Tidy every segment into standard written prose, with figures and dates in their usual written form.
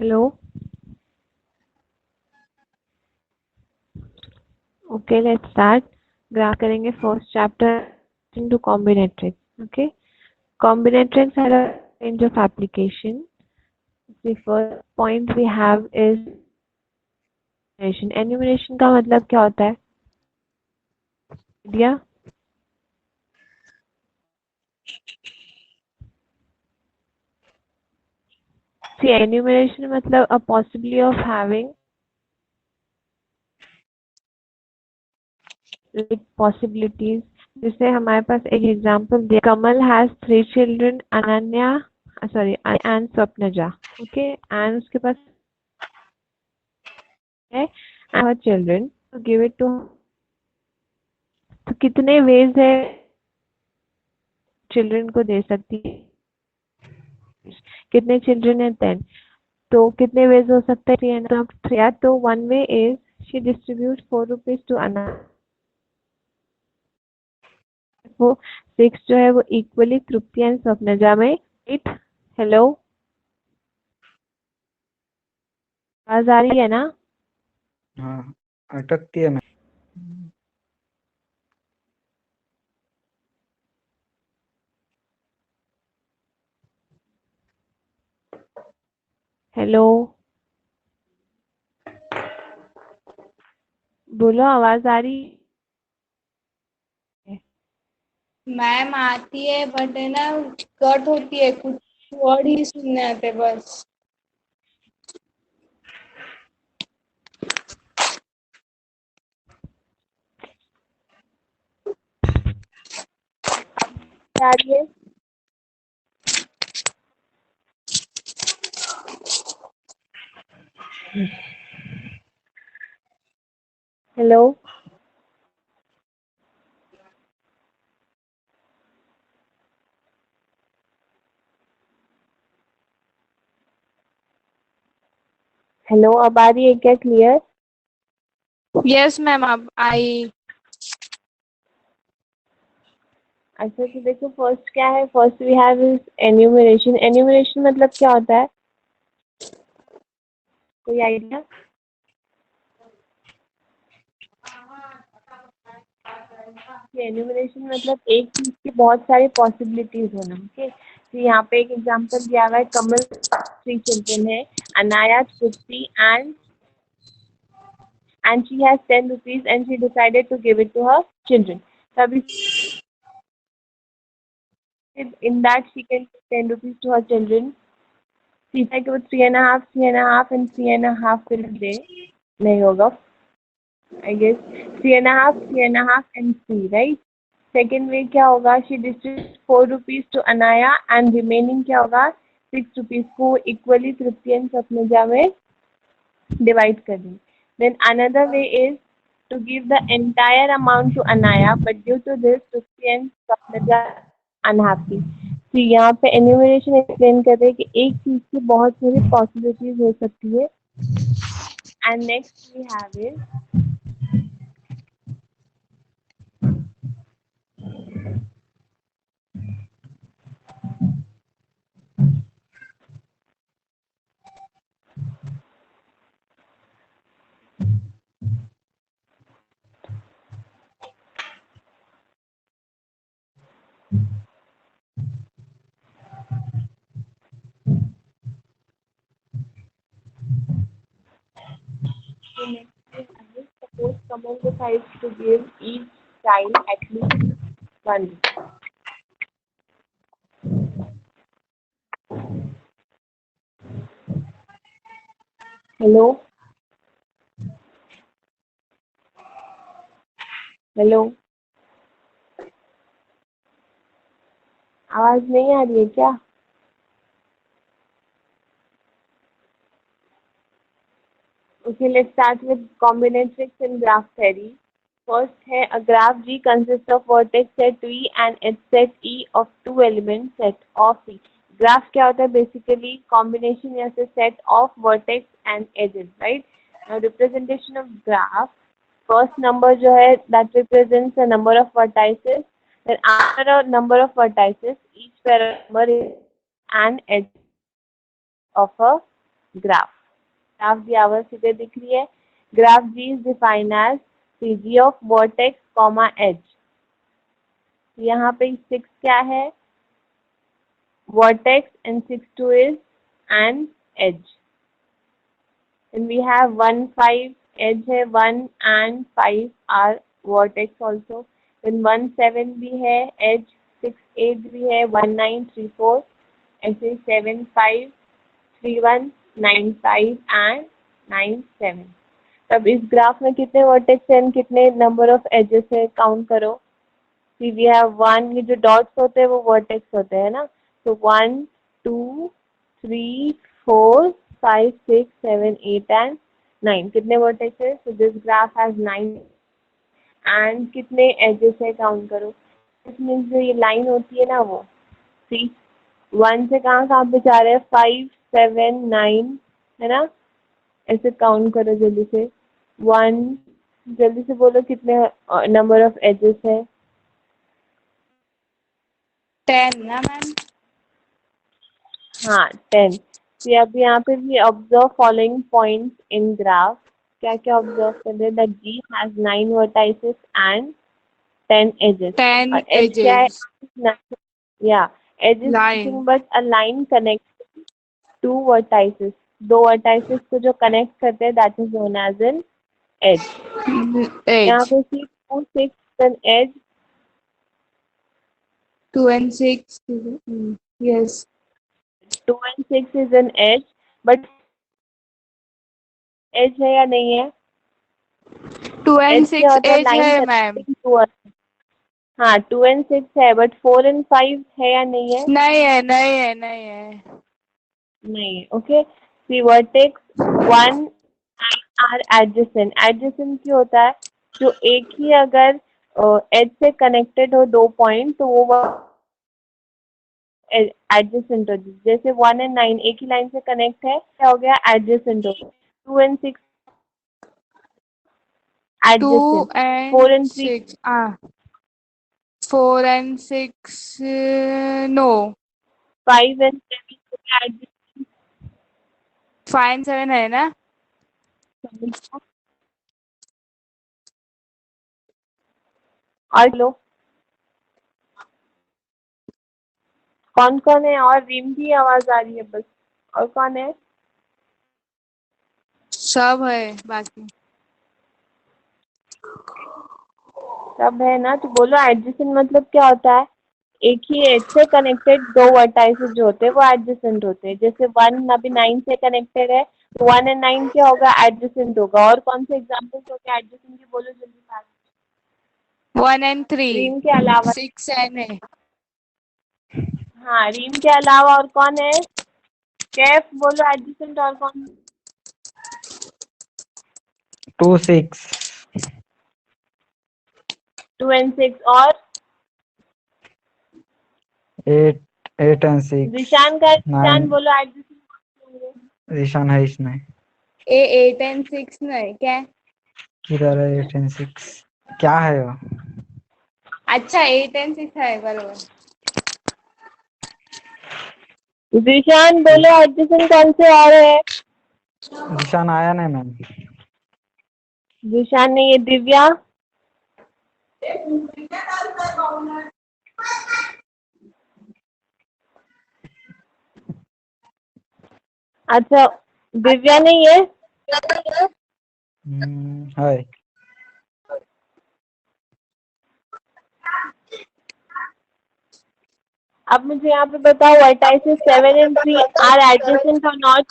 Hello, okay let's start. Graph करेंगे first chapter into combinatorics. Okay, combinatorics have a range of application. The first point we have is enumeration. Enumeration का मतलब क्या होता है? दिया See, enumeration मतलब a possibility of having like possibilities. जैसे हमारे पास एक एग्जांपल दिया, Kamal has 3 children, Ananya sorry and Swapnaja. Okay, and उसके पास है our children to give it to. तो कितने वेज है चिल्ड्रन को दे सकती है? कितने चिल्ड्रन है 10, तो कितने वेज हो सकते हैं? 3 and 3. तो one way is she distribute 4 rupees to another. वो 6 जो है वो इक्वली तृप्ति एंड स्वप्नजा में. इट हेलो, आवाज आ रही है ना? हाँ, अटकती है मैम. हेलो, बोलो, आवाज आ रही है? मैम आती है बट है ना, कट होती है, कुछ वर्ड ही सुनने आते बस. आ रही है? हेलो, हेलो, अब आ रही है क्या क्लियर? यस मैम, अब आई. अच्छा, तो देखो फर्स्ट क्या है. First we have is enumeration. Enumeration मतलब क्या होता है? कोई आइडिया? एन्यूमरेशन मतलब एक चीज की बहुत सारी पॉसिबिलिटीज होना. ओके, तो यहाँ पे एक एग्जांपल दिया हुआ है. कमल 3 चिल्ड्रन है, अनाया, तृप्ति and she has 10 rupees and she decided to give it to her children. तभी in that she can give 10 rupees to her children. सीधा कि वो 3.5 and 3.5 फिर दे नहीं होगा. I guess 3.5 and 3, right? Second way क्या होगा? She distribute 4 rupees to Anaya and remaining क्या होगा? 6 रुपीज को इक्वली तृप्ति एंड स्वप्नजा में डिवाइड कर दें. Then another way is to give the entire amount to Anaya, but due to this, Trupti and Swapnaja unhappy. तो यहाँ पे एन्यूमरेशन एक्सप्लेन कर रहे हैं कि एक चीज की बहुत सारी पॉसिबिलिटीज हो सकती है. And next we have is suppose someone decides to give each child at least 1 rupee. Hello, hello, आवाज नहीं आ रही है क्या? Okay, let's start with combinatorics and graph theory. First है a graph G consists of vertex set V and its set E of two elements set of V. Graph क्या होता है? Basically combination या से set of vertex and edges, right? Now representation of graph. First number जो है that represents the number of vertices. Then after a number of vertices, each pair of number is an edge of a graph दिया हुआ सीधे दिख रही है। Graph G is defined as C G of vertex comma edge. यहाँ पे 6 क्या है, vertex, and 6 2 is an edge. And we have 1 5 edge है, 1 and 5 are vertex also. Then 1 7 भी है edge, 6 8 भी है, 1 9 3 4 ऐसे 7 5 3 1 9 5 and 9 7। तब इस ग्राफ में कितने वर्टेक्स हैं, कितने नंबर ऑफ एजेस है, काउंट करो। सी वी हैव 1, ये जो डॉट्स होते हैं वो वर्टेक्स होते हैं ना, तो 1 2 3 4 5 6 7 8 एंड 9 कितने वर्टेक्स है। So this graph has 9 and कितने एजेस है काउंट करो। दिस मीन्स जो ये लाइन होती है ना वो, सी 1 से कहाँ कहाँ पे जा रहे हैं, 5 7 9 है ना, ऐसे काउंट करो जल्दी से। 1 जल्दी से बोलो कितने नंबर ऑफ एजेस है। 10 ना मैम। हाँ 10। तो अब यहाँ पे भी observe following points in graph. क्या क्या ऑब्जर्व कर रहे हैं, that G has 9 vertices and 10 edges. 10 और एज क्या है, edges. या edge is Line. Nothing but a line connect two vertices. दो वर्टाइसेस को जो कनेक्ट करते हैं that is known as an edge. यहाँ Edge. पे see 2 6 an edge, 2 and 6. Yes. 2 and 6 is N as, but as है या नहीं है। 2 and एज क्या 6 होता है, edge लाइन है मैम। Connecting two. हाँ 2 and 6 है, बट 4 and 5 है या नहीं है। नहीं है, नहीं है, नहीं है। नहीं है, okay. See vertex 1 are adjacent. Adjacent क्यों होता है, जो एक ही अगर एज से कनेक्टेड हो दो पॉइंट तो वो एडजेसेंट हो। जैसे 1 and 9 एक ही लाइन से कनेक्ट है, क्या हो गया, एडजेसेंट हो। 2 and 6 2 adjacent. 4 and and 3 6. 4 and 6. No. 5 and 7 adjacent. 5 and 7 है ना। और लो कौन कौन है, और रीम की आवाज आ रही है बस, और कौन है। सब है बाकी। सब है ना, तो बोलो एडजेसेंट मतलब क्या होता है, एक ही एज से कनेक्टेड दो वर्टाइसेस जो होते हैं वो एडजेसेंट होते हैं। जैसे 1 अभी 9 से कनेक्टेड है, तो 1 and 9 क्या होगा, एडजेसेंट होगा। और कौन से एग्जांपल्स होते हैं एडजेसेंट के, बोलो जल्दी फास्ट। 1 and 3. रीम के अलावा, 6 and है। हाँ रीम के अलावा और कौन है, कैफ बोलो एडजेसेंट, और कौन। 2 6 2 and 6 और 8 8 and 6 जिशान का, जिशान 9। बोलो एडजेसेंट। ईशान है इसमें, 8 and 6 नहीं क्या। किधर है 8 and 6, क्या है वो। अच्छा 8 and 6 है बरोबर। जिशान बोलो एडजेसेंट कौन से और है। ईशान आया नहीं मैम। जिशान नहीं है, दिव्या। अच्छा दिव्या नहीं है। है। अब मुझे यहाँ पे बताओ, वर्टाइसेस 7 and 3 आर एडजेसेंट और नॉट।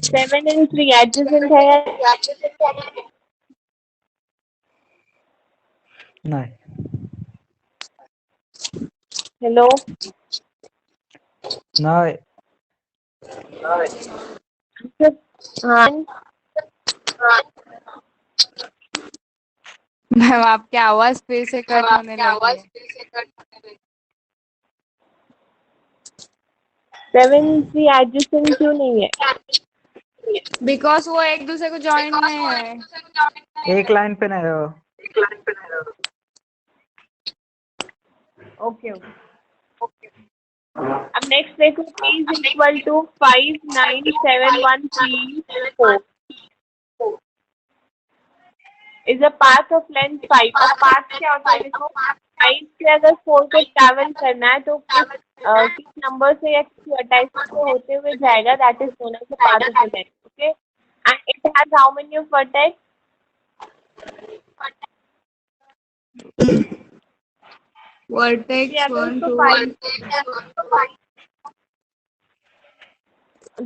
7 and 3 एडजेसेंट है या नहीं। हेलो। नहीं। हाँ मैम आपकी आवाज फिर से कट होने लगी है। 7 3 एडजेसेंट क्यों नहीं है। बिकॉज वो एक दूसरे को ज्वाइन नहीं है। एक लाइन पे नहीं हो। Okay okay. अब नेक्स्ट देखो, p is equal to 59713 is a path of length 5। अब पाथ क्या होता है, देखो 5 से अगर 4 को ट्रैवल करना है तो किस नंबर से या किस वर्टेक्स से होते हुए जाएगा, that is known as the path of the length. Okay, and it has how many of vertex? Vertex अगर 1 उसको 2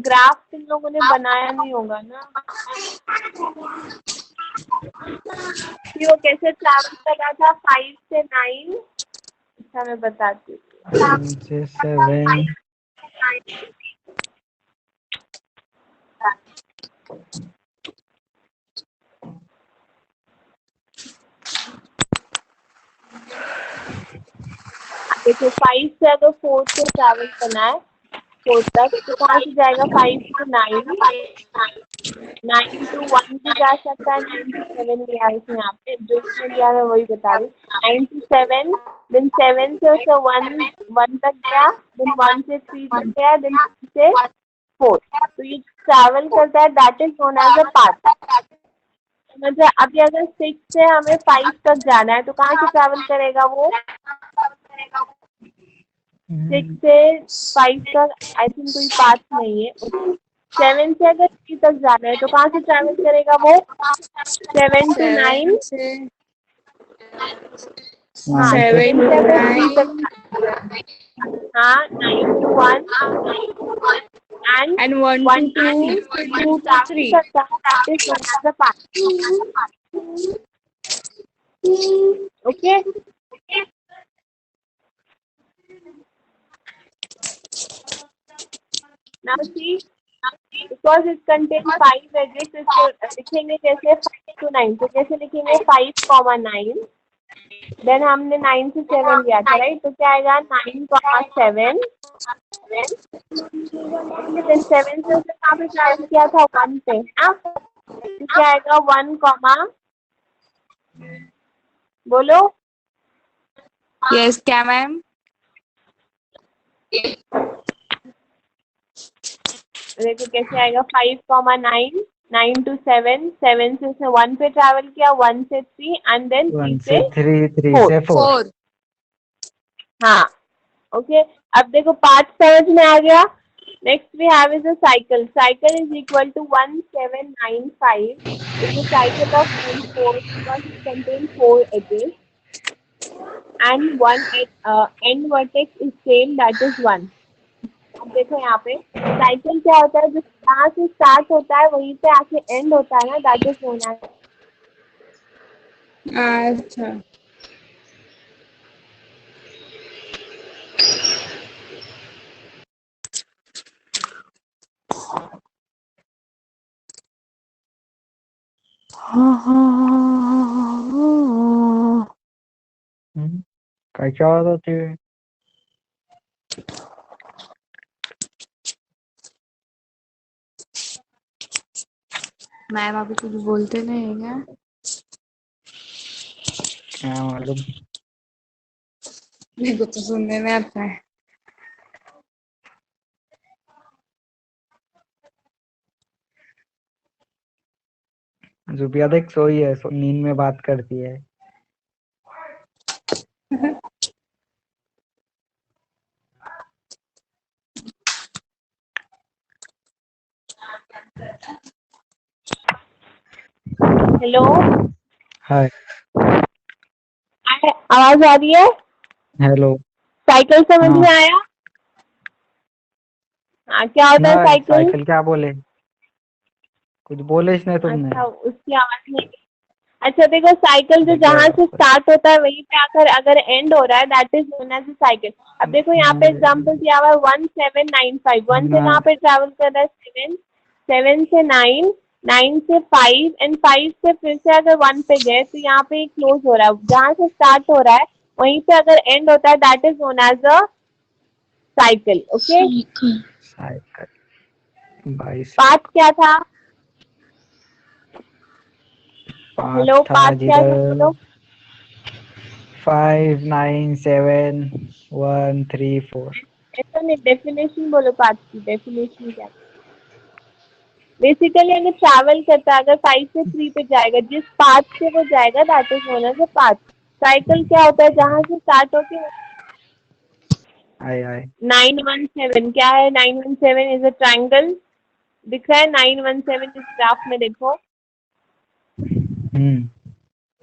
ग्राफ तुम लोगों ने बनाया नहीं होगा ना कि वो कैसे ट्रैवल कर रहा था 5 से 9। अच्छा, मैं बताती हूँ। 7 देखो 5 से अगर 4 को ट्रैवल करना है 4 तक, तो कहाँ से जाएगा? 5 टू 9, 9 टू 1 भी जा सकता है, 9 टू 7 भी आया इसमें। यहाँ पे जो इसमें दिया है वही बता रही हूँ। 9 टू 7, देन 7 से उसका 1 तक गया, देन 1 से 3 तक गया, देन 3 से 4। तो ये ट्रैवल करता है, that is known as a path. मतलब अभी अगर 6 से हमें 5 तक जाना है तो कहाँ से ट्रैवल करेगा वो? 6 से 5 तक आई थिंक कोई पाथ नहीं है। 7 से अगर 3 तक जाना है तो कहाँ से ट्रैवल करेगा वो? 7 टू 9। 7 से हाँ, 7 7 से to अगर 3 तक 9 हाँ, 9 to 1 and and 1 1 to to 3 2 2 to travel 3. करता है, that is known as a path. Okay, now see, because it contain 5 edges, इसको लिखेंगे कैसे? 5 टू 9। तो कैसे लिखेंगे? 5 कॉमा 9, देन हमने 9 से 7 लिया था, राइट? तो क्या आएगा? 9 कॉमा 7। ओके, देन 7 से उसने कहाँ पे ट्रैवल किया था? 1 पे, हाँ। तो क्या आएगा? 1 कॉमा, बोलो। Yes, क्या मैम? देखो कैसे आएगा? 5 कॉमा 9, 9 टू 7, 7 से उसने 1 पे ट्रैवल किया, 1 से 3 एंड देन 3 1 से से 3 3 4। से 4 4. हाँ, ओके। अब देखो पाथ समझ में आ गया। Next we have is a cycle. Cycle is equal to 1795 is a cycle of length 4 because it contain 4 edges and one end vertex is same, that is 1। अब देखो यहाँ पे साइकिल क्या होता है? जो जहाँ से स्टार्ट होता है वहीं पे आके एंड होता है ना, दैट इज नोन एज। अच्छा. क्या होती है? मैम अभी कुछ बोलते नहीं है क्या? क्या मालूम। मेरे को तो सुनने में आता है. जुबिया देख सोई है, नींद में बात करती है। हेलो, हाय। आवाज आ रही है? हेलो। साइकिल समझ हाँ में आया? हाँ, क्या होता ना, है साइकिल? साइकिल क्या बोले? कुछ बोले इसने तुमने? अच्छा, उसकी आवाज नहीं। अच्छा देखो, साइकिल जो रुक जहाँ जाएगा से पर। स्टार्ट होता है वहीं पे आकर अगर एंड हो रहा है, that is known as cycle. अब देखो यहाँ पे एग्जांपल दिया हुआ है 1795। 1 से ना, कहाँ पे ट्रैवल कर रहा है? 7, 7 से 9, 9 से 5 एंड 5 से फिर से अगर 1 पे गए तो यहाँ पे क्लोज हो रहा है। जहाँ से स्टार्ट हो रहा है वहीं पे अगर एंड होता है, that is known as a cycle. Okay, cycle 22 path क्या था? पाथ हेलो, था पाथ क्या था जिधर बोलो? 5 9 7 1 3 4। ऐसा नहीं, डेफिनेशन बोलो पाथ की, डेफिनेशन क्या? बेसिकली अगर ट्रैवल करता है, अगर 5 से 3 पे जाएगा, जिस पाथ से वो जाएगा that is known as a path. Cycle क्या होता है? जहाँ से स्टार्ट होके आए आए 917 क्या है? 917 इज अ ट्रायंगल। दिख रहा है 917 इस ग्राफ में, देखो।